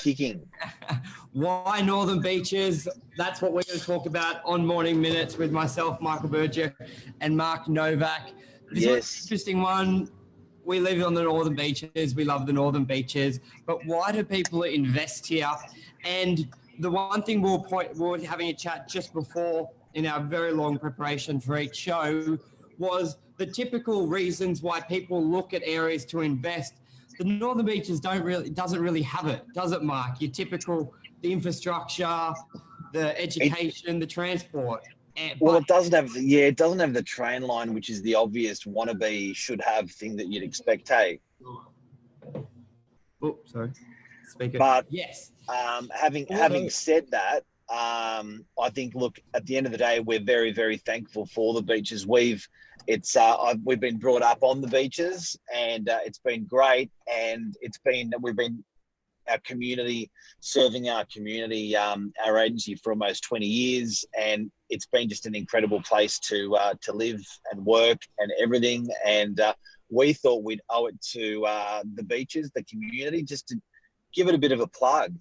kicking. Why Northern Beaches? That's what we're going to talk about on Morning Minutes with myself, Michael Burgio, and Mark Novak. This is an interesting one. We live on the Northern Beaches. We love the Northern Beaches. But why do people invest here? And the one thing we were having a chat just before in our very long preparation for each show was the typical reasons why people look at areas to invest. The Northern Beaches doesn't really have it, does it, Mark? Your typical, the infrastructure, the education, the transport. It doesn't have it doesn't have the train line, which is the obvious wannabe should have thing that you'd expect. Hey. Oh, sorry. Speaker. But yes. Having said that, I think, look, at the end of the day, we're very, very thankful for the beaches. We've been brought up on the beaches, and it's been great. And we've been our community, serving our community, our agency for almost 20 years, and it's been just an incredible place to live and work and everything. And we thought we'd owe it to the beaches, the community, just to give it a bit of a plug.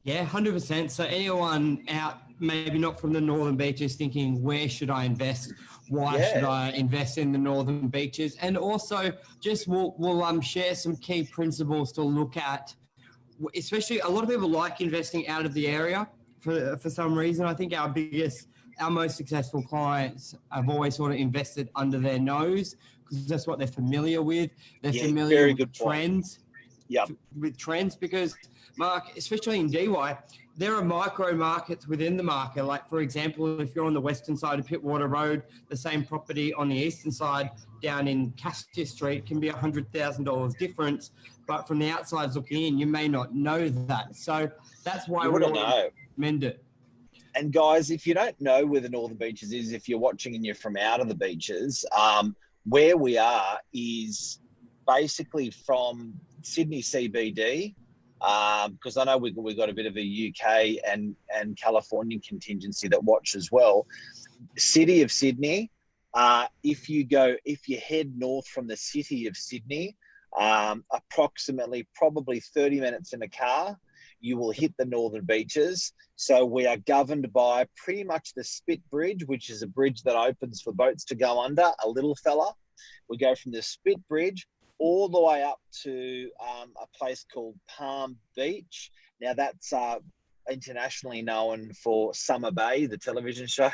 Yeah, 100%. So anyone out, maybe not from the Northern Beaches, thinking, where should I invest? Why should I invest in the Northern Beaches? And also, just we'll share some key principles to look at. Especially, a lot of people like investing out of the area for some reason. I think our most successful clients have always sort of invested under their nose because that's what they're familiar with. They're familiar with trends. Yeah, with trends, because Mark, especially in DY, there are micro markets within the market. Like, for example, if you're on the western side of Pittwater Road, the same property on the eastern side down in Cassius Street can be $100,000 difference. But from the outside looking in, you may not know that. So that's why we recommend it. And guys, if you don't know where the Northern Beaches is, if you're watching and you're from out of the beaches, where we are is basically from Sydney CBD, because I know we've got a bit of a UK and Californian contingency that watch as well. City of Sydney, if you head north from the city of Sydney, approximately probably 30 minutes in a car, you will hit the Northern Beaches. So we are governed by pretty much the Spit Bridge, which is a bridge that opens for boats to go under, a little fella. We go from the Spit Bridge all the way up to a place called Palm Beach. Now, that's internationally known for Summer Bay, the television show.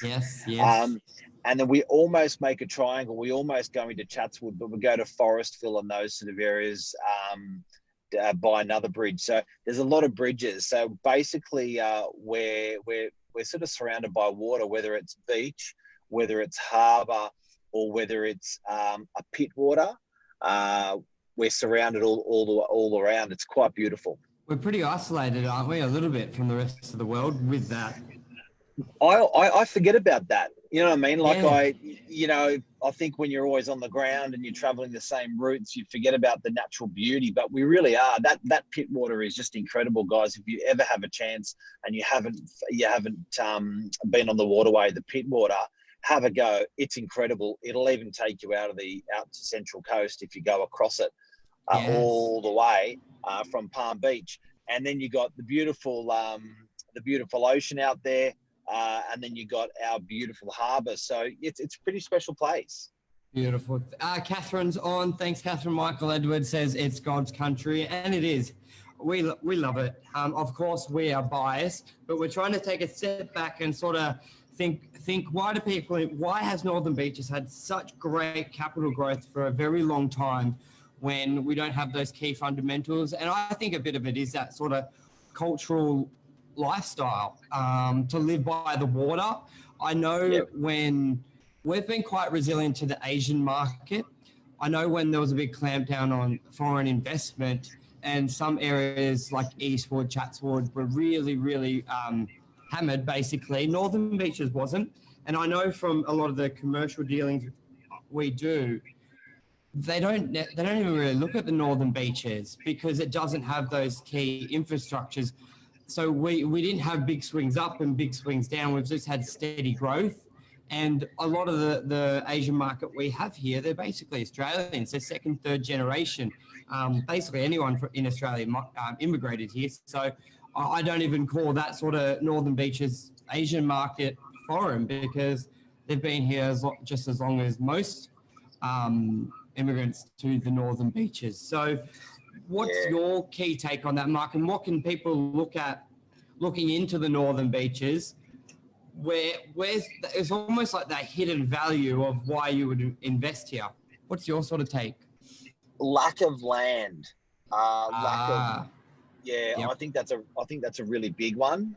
Yes. And then we almost make a triangle. We almost go into Chatswood, but we go to Forestville and those sort of areas by another bridge. So there's a lot of bridges. So basically, we're sort of surrounded by water, whether it's beach, whether it's harbour, or whether it's a pit water. We're surrounded all around. It's quite beautiful. We're pretty isolated, aren't we? A little bit from the rest of the world with that. I forget about that. You know what I mean? Like I think when you're always on the ground and you're traveling the same routes, you forget about the natural beauty, but we really are. That pit water is just incredible, guys. If you ever have a chance and you haven't been on the waterway, the pit water, have a go. It's incredible. It'll even take you out to Central Coast if you go across it all the way from Palm Beach. And then you got the beautiful ocean out there. And then you got our beautiful harbour. So it's a pretty special place. Beautiful. Catherine's on. Thanks, Catherine. Michael Edwards says it's God's country, and it is. We love it. Of course, we are biased, but we're trying to take a step back and sort of think why has Northern Beaches had such great capital growth for a very long time when we don't have those key fundamentals? And I think a bit of it is that sort of cultural lifestyle, to live by the water. I know when we've been quite resilient to the Asian market. I know when there was a big clampdown on foreign investment and some areas like Eastwood, Chatswood were really, really hammered, basically. Northern Beaches wasn't. And I know from a lot of the commercial dealings we do, they don't even really look at the Northern Beaches because it doesn't have those key infrastructures. So we didn't have big swings up and big swings down. We've just had steady growth. And a lot of the Asian market we have here, they're basically Australians. They're second, third generation. basically anyone in Australia immigrated here. So I don't even call that sort of Northern Beaches Asian market foreign, because they've been here just as long as most immigrants to the Northern Beaches. So what's your key take on that, Mark? And what can people looking into the Northern Beaches, it's almost like that hidden value of why you would invest here? What's your sort of take? Lack of land. Yep. I think that's a really big one,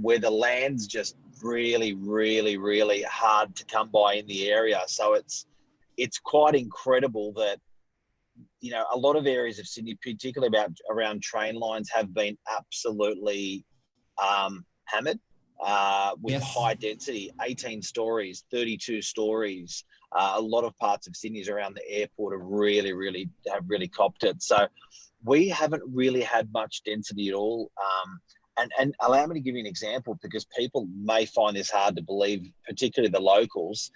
where the land's just really, really, really hard to come by in the area. So it's quite incredible that, you know, a lot of areas of Sydney, particularly around train lines, have been absolutely hammered with high density, 18 stories, 32 stories. A lot of parts of Sydney's around the airport have really copped it. So we haven't really had much density at all. And allow me to give you an example, because people may find this hard to believe, particularly the locals.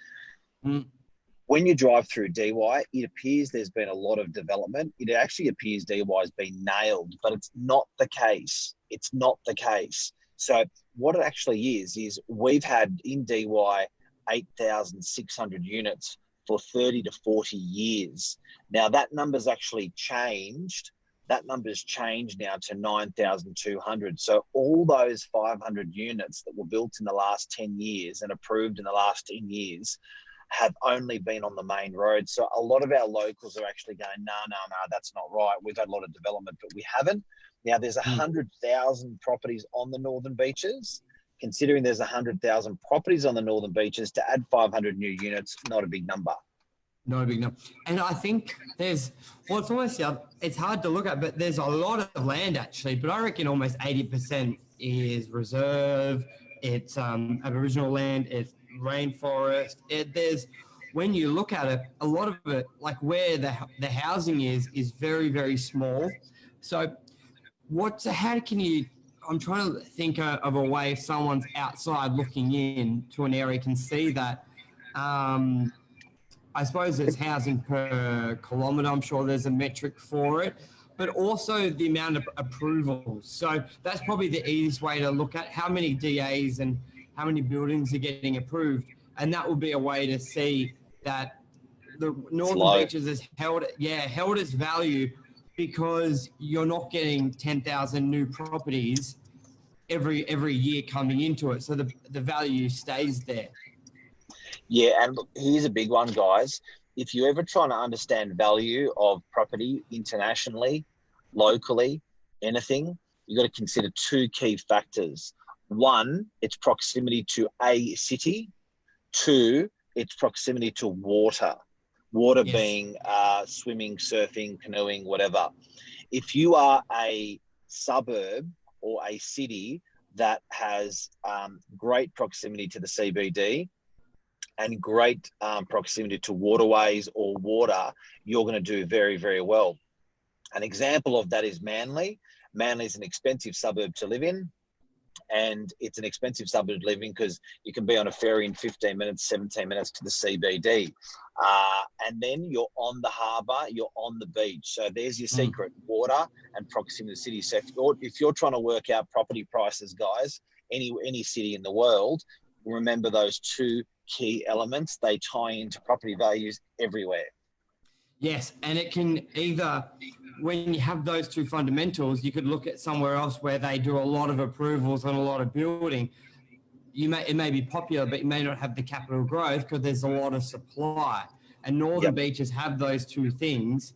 When you drive through DY, it appears there's been a lot of development. It actually appears DY has been nailed, but it's not the case. It's not the case. So what it actually is we've had in DY 8,600 units for 30 to 40 years. Now that number's actually changed. That number's changed now to 9,200. So all those 500 units that were built in the last 10 years and approved in the last 10 years have only been on the main road. So a lot of our locals are actually going, no, that's not right. We've had a lot of development, but we haven't. Now there's 100,000 properties on the Northern Beaches. Considering there's 100,000 properties on the Northern Beaches, to add 500 new units, not a big number. Not a big number. And I think it's hard to look at, but there's a lot of land actually, but I reckon almost 80% is reserve. It's Aboriginal land, it's rainforest. When you look at it, a lot of it, like where the housing is very, very small. So I'm trying to think of a way if someone's outside looking in to an area can see that. I suppose it's housing per kilometre. I'm sure there's a metric for it, but also the amount of approvals. So that's probably the easiest way to look at how many DAs and how many buildings are getting approved. And that will be a way to see that the Northern Beaches has held its value, because you're not getting 10,000 new properties every year coming into it. So the value stays there. Yeah, and look, here's a big one, guys. If you're ever trying to understand value of property internationally, locally, anything, you've got to consider two key factors. One, its proximity to a city. Two, its proximity to water. Water being swimming, surfing, canoeing, whatever. If you are a suburb or a city that has great proximity to the CBD and great proximity to waterways or water, you're going to do very, very well. An example of that is Manly. Manly is an expensive suburb to live in. And it's an expensive suburb to live in because you can be on a ferry in 15 minutes, 17 minutes to the CBD. And then you're on the harbour, you're on the beach. So there's your secret, water and proximity to the city. So if you're trying to work out property prices, guys, any city in the world, remember those two key elements. They tie into property values everywhere. Yes, and it can either, when you have those two fundamentals, you could look at somewhere else where they do a lot of approvals and a lot of building. It may be popular, but you may not have the capital growth because there's a lot of supply. And Northern Beaches have those two things,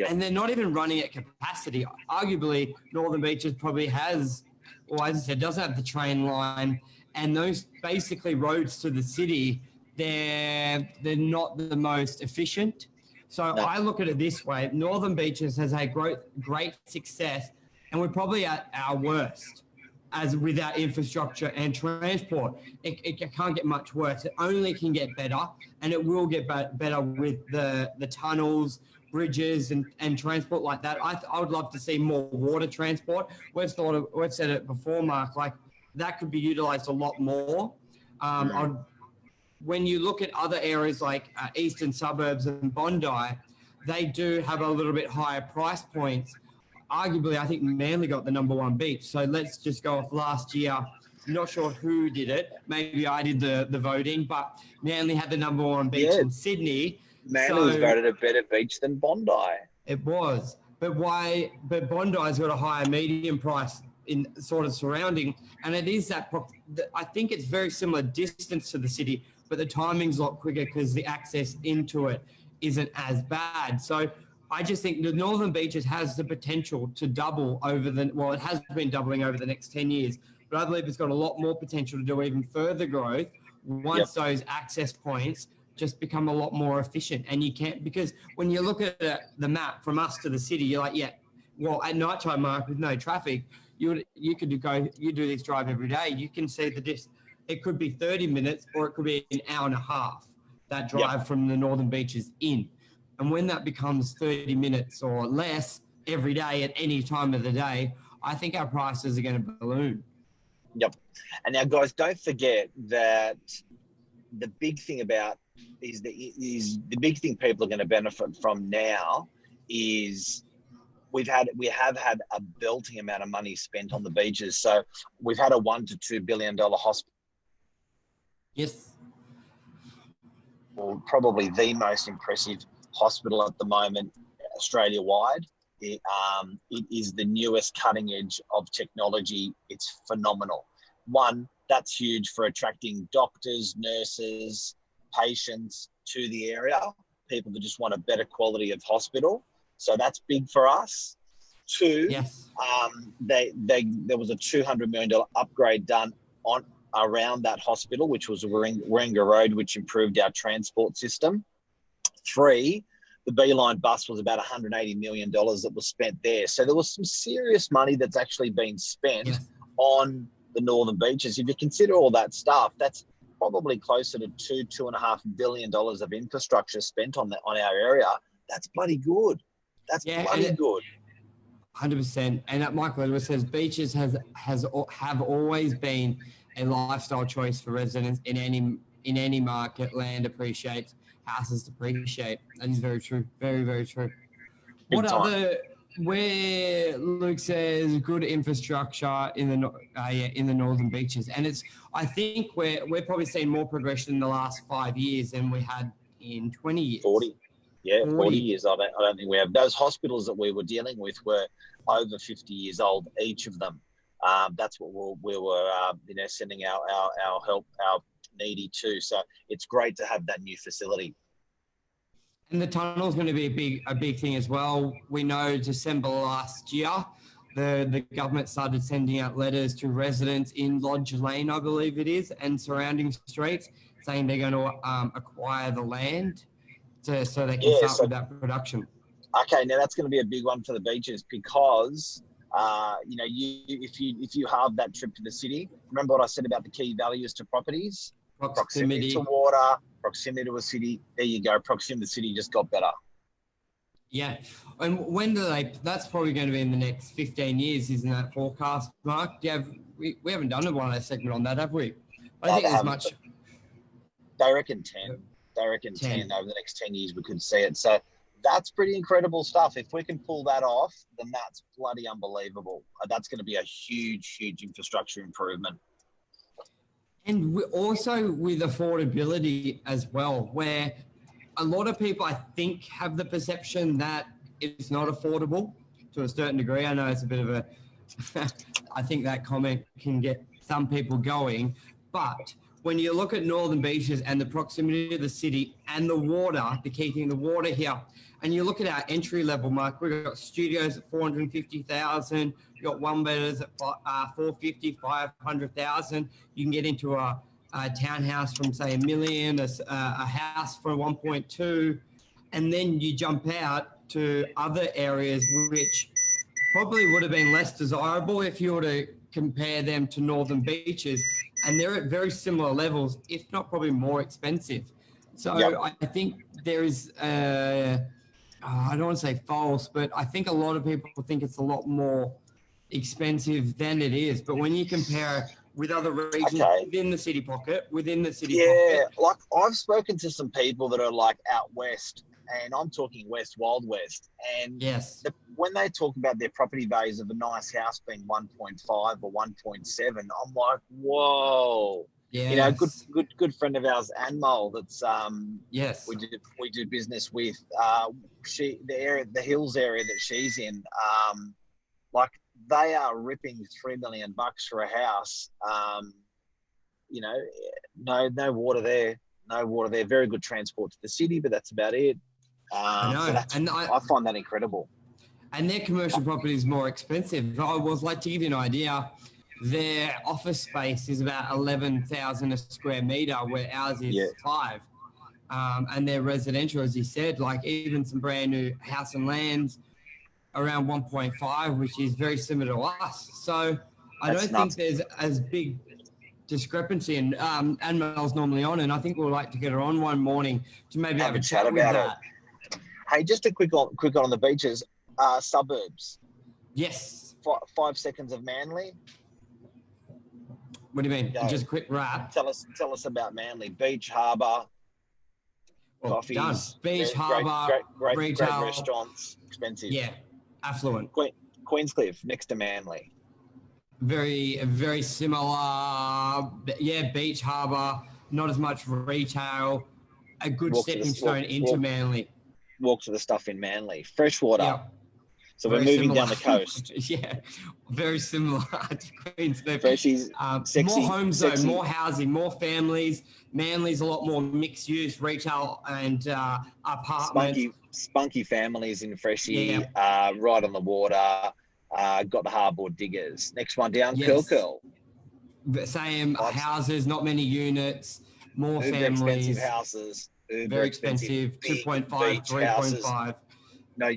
and they're not even running at capacity. Arguably, Northern Beaches probably has, or as I said, doesn't have the train line, and those basically roads to the city, they're not the most efficient. So I look at it this way: Northern Beaches has had great success, and we're probably at our worst as with our infrastructure and transport. It can't get much worse. It only can get better, and it will get better with the tunnels, bridges, and transport like that. I would love to see more water transport. We've said it before, Mark, like that could be utilised a lot more. When you look at other areas like eastern suburbs and Bondi, they do have a little bit higher price points. Arguably, I think Manly got the #1 beach. So let's just go off last year. Not sure who did it. Maybe I did the voting, but Manly had the #1 beach Yeah, in Sydney. Manly was So voted a better beach than Bondi. it was. But why? But Bondi's got a higher medium price in sort of surrounding, and it is that. I think it's very similar distance to the city, but the timing's a lot quicker because the access into it isn't as bad. So I just think the Northern Beaches has the potential to double over the. Well, it has been doubling over the next 10 years, but I believe it's got a lot more potential to do even further growth once those access points just become a lot more efficient. And you can't, because when you look at the map from us to the city, you're like, yeah, well, at night time, Mark, with no traffic, you do this drive every day. You can see it could be 30 minutes or it could be an hour and a half, that drive from the Northern Beaches in. And when that becomes 30 minutes or less every day at any time of the day, I think our prices are going to balloon. Yep. And now, guys, don't forget that the big thing about is the big thing people are going to benefit from now is we have had a belting amount of money spent on the beaches. So we've had a $1 to $2 billion hospital. Yes. Probably the most impressive hospital at the moment, Australia-wide. It is the newest cutting edge of technology. It's phenomenal. One, that's huge for attracting doctors, nurses, patients to the area, people that just want a better quality of hospital. So that's big for us. Two, there was a $200 million upgrade done around that hospital, which was Warringah Road, which improved our transport system. Three, the Beeline bus was about $180 million that was spent there. So there was some serious money that's actually been spent on the Northern Beaches. If you consider all that stuff, that's probably closer to $2.5 billion of infrastructure spent on our area. That's bloody good. That's bloody good. 100%. And Michael Edwards says beaches have always been a lifestyle choice for residents in any market. Land appreciates, houses depreciate. That is very true. Very, very true. Where Luke says good infrastructure in the Northern Beaches, and I think we're probably seeing more progression in the last 5 years than we had in 20 years. 40. Yeah, 40 years. I don't think we have. Those hospitals that we were dealing with were over 50 years old, each of them. That's what we were sending our help, our needy to. So it's great to have that new facility. And the tunnel is going to be a big thing as well. We know December last year, the government started sending out letters to residents in Lodge Lane, I believe it is, and surrounding streets, saying they're going to acquire the land so they can start with that production. Okay, now that's going to be a big one for the beaches because if you halve that trip to the city, remember what I said about the key values to properties? Proximity to water, proximity to a city. There you go. Proximity to the city just got better. Yeah. And when that's probably going to be in the next 15 years, isn't that forecast, Mark? We haven't done a segment on that, have we? I think there's much. They reckon 10. They reckon 10 over the next 10 years we could see it. So that's pretty incredible stuff. If we can pull that off, then that's bloody unbelievable. That's going to be a huge, huge infrastructure improvement. And also with affordability as well, where a lot of people, I think, have the perception that it's not affordable to a certain degree. I know it's a bit of a, I think that comment can get some people going. But when you look at Northern Beaches and the proximity to the city and the water, the key thing, the water here, and you look at our entry level, Mark, we've got studios at 450,000, you've got one bedders at 450, 500,000. You can get into a townhouse from say $1 million, a house for 1.2, and then you jump out to other areas which probably would have been less desirable if you were to compare them to Northern Beaches, and they're at very similar levels, if not probably more expensive. So I think there is, I don't want to say false, but I think a lot of people think it's a lot more expensive than it is. But when you compare with other regions within the city pocket, like I've spoken to some people that are like out west and I'm talking West, Wild West. And Yes. when they talk about their property values of a nice house being 1.5 or 1.7, I'm like, whoa. Yes. You know, good friend of ours, Anmol, that's yes, we do business with. The hills area that she's in, like they are ripping $3 million for a house. You know, no water there, no water there. Very good transport to the city, but that's about it. I know, So I find that incredible. And their commercial property is more expensive. I was like, to give you an idea, their office space is about 11,000 a square meter, where ours is 5. And their residential, as you said, like even some brand new house and lands around 1.5, which is very similar to us. So I don't think there's as big discrepancy. And Mel's normally on, and I think we'll like to get her on one morning to maybe have a chat about that. Hey, just a quick on the beaches. Suburbs. Yes. 5 seconds of Manly. What do you mean? Just a quick wrap. Tell us about Manly. Beach, harbour, coffees. Done. Beach, harbour, great retail. Great restaurants, expensive. Yeah, affluent. Queenscliff, next to Manly. Very, very similar. Yeah, beach, harbour, not as much retail. A good stepping stone into Manly. Walk to the stuff in Manly. Freshwater. Yep. So we're moving down the coast. Yeah, very similar to Queenscliff. Freshies, sexy, more homes sexy. though, more housing, more families. Manly's a lot more mixed use, retail and apartments. Spunky families in Freshie, right on the water. Got the hardboard diggers. Next one down, Curl. Same houses, not many units, more families. Expensive houses. Very expensive, 2.5, 3.5.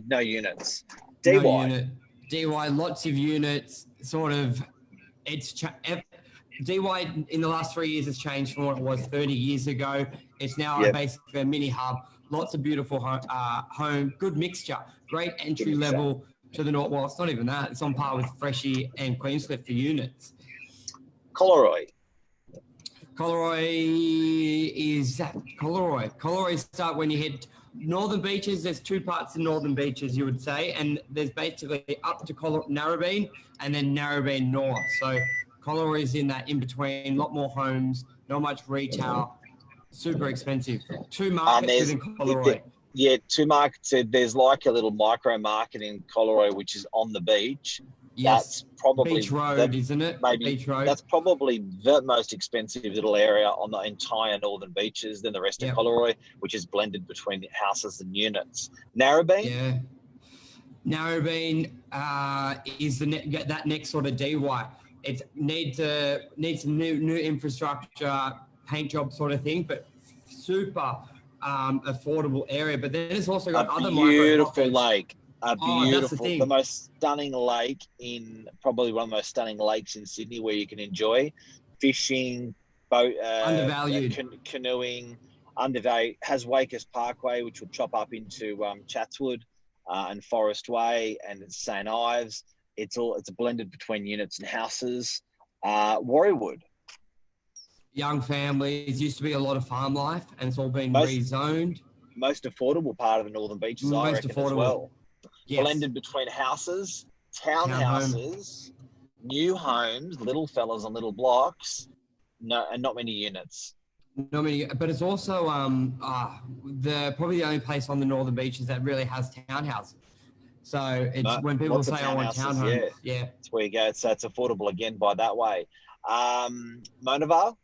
No units. DY. No unit. DY, lots of units. Sort of, DY in the last 3 years has changed from what it was 30 years ago. It's now basically a mini hub. Lots of beautiful home, good mixture, great entry level to the north. Well, it's not even that. It's on par with Freshie and Queenscliff for units. Collaroy. Collaroy start when you hit Northern Beaches. There's 2 parts in Northern Beaches, you would say, and there's basically up to Narrabeen and then Narrabeen North. So Collaroy is in that in between, a lot more homes, not much retail, super expensive. 2 markets within Collaroy. 2 markets. There's like a little micro market in Collaroy, which is on the beach. Yes. That's probably Beach Road, isn't it? Maybe Beach Road. That's probably the most expensive little area on the entire Northern Beaches than the rest of Collaroy, which is blended between the houses and units. Narrabeen? Yeah. Narrabeen is that next sort of DY. It needs some new infrastructure, paint job sort of thing, but super affordable area. But then it's also got other beautiful lake. Beautiful, the most stunning lake probably one of the most stunning lakes in Sydney, where you can enjoy fishing, boat, undervalued, canoeing. Undervalued. Has Wakers Parkway, which will chop up into Chatswood and Forest Way, and it's St Ives. It's a blended between units and houses. Warriewood. Young families. Used to be a lot of farm life, and it's all been rezoned. Most affordable part of the Northern Beaches, I reckon, as well. Yes. Blended between houses, townhouses, new homes, little fellas on little blocks, and not many units. Not many, but it's also probably the only place on the Northern Beaches that really has townhouses. So it's when people say I want townhomes, that's where you go. So it's affordable again by that way. Monavale.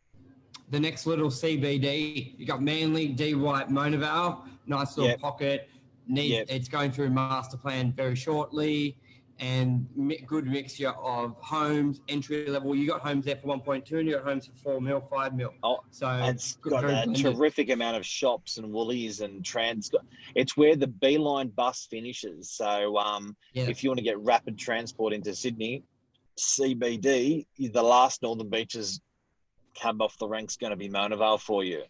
The next little CBD, you got Manly, DY, Monavale, nice little pocket. It's going through master plan very shortly, and good mixture of homes, entry level. You got homes there for 1.2, and you got homes for 4 mil, 5 mil. So it's got a terrific amount of shops and Woolies and trans. It's where the Beeline bus finishes. So if you want to get rapid transport into Sydney, CBD, the last Northern Beaches cab off the rank's going to be Monavale for you.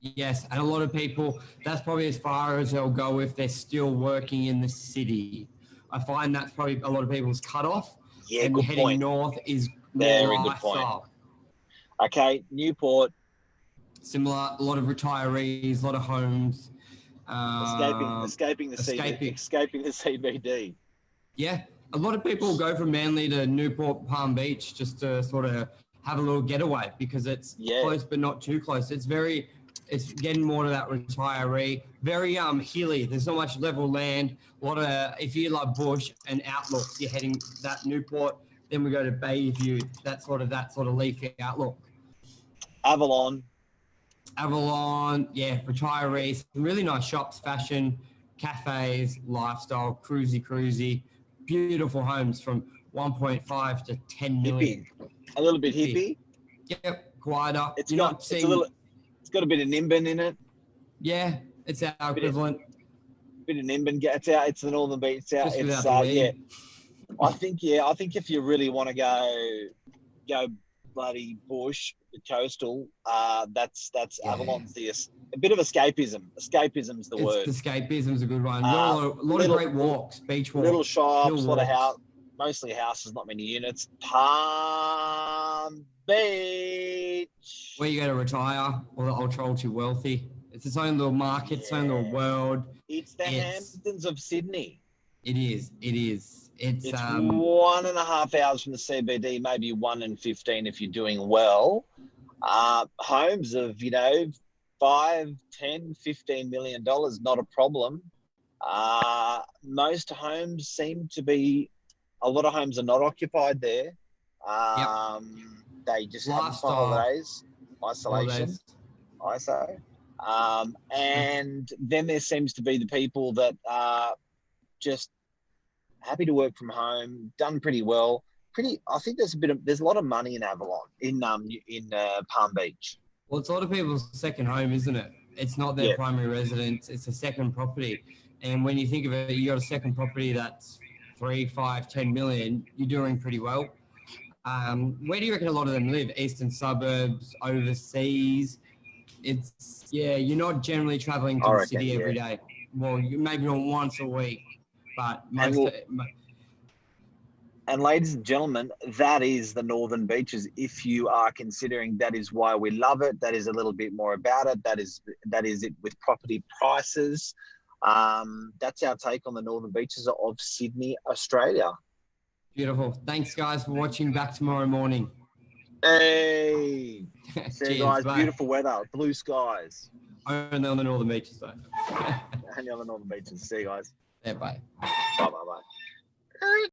Yes, and a lot of people, that's probably as far as they'll go if they're still working in the city. I find that's probably a lot of people's cutoff. Yeah, and good heading point. north is Very more good point. lifestyle. Okay, Newport. Similar, a lot of retirees, a lot of homes. Escaping the CBD. Yeah, a lot of people go from Manly to Newport, Palm Beach just to sort of have a little getaway because it's close but not too close. It's getting more to that retiree. Very hilly. There's not much level land. A lot of, if you like bush and outlooks, you're heading that Newport. Then we go to Bayview. That sort of leafy outlook. Avalon, yeah, retirees. Some really nice shops, fashion, cafes, lifestyle, cruisy. Beautiful homes from 1.5 to 10 million. Hippie. A little bit hippie. Yep, quieter. It's got a bit of Nimbin in it. Yeah, it's our equivalent. Bit of Nimbin. It's the Northern Beach. Just It's without the weed. I think if you really want to go bloody bush, coastal, that's Avalon's a bit of escapism. Escapism's the word. Escapism's a good one. A lot of great walks, beach walks. Little shops, a lot of house, mostly houses, not many units. Palm Beach. Where you go to retire, or the ultra wealthy. It's its own little market, its own little world. It's the Hamptons of Sydney. It is. It's 1.5 hours from the CBD, maybe 1 and 15 if you're doing well. Homes of, $5, $10, $15 million, not a problem. Most homes seem to be, a lot of homes are not occupied there. They just have holidays, isolation, ISO. And then there seems to be the people that are just happy to work from home, done pretty well. I think there's a lot of money in Avalon, in Palm Beach. Well, it's a lot of people's second home, isn't it? It's not their primary residence; it's a second property. And when you think of it, you got a second property that's 3, 5, 10 million. You're doing pretty well. Where do you reckon a lot of them live? Eastern suburbs, overseas. You're not generally traveling to the city every day. Well, you maybe on once a week, but And ladies and gentlemen, that is the Northern Beaches. If you are considering, that is why we love it. That is a little bit more about it. That is it with property prices. That's our take on the Northern Beaches of Sydney, Australia. Beautiful. Thanks, guys, for watching. Back tomorrow morning. Hey. See you guys. Bye. Beautiful weather. Blue skies. Only on the Northern Beaches, though. Only on the Northern Beaches. See you guys. Yeah, bye. Bye.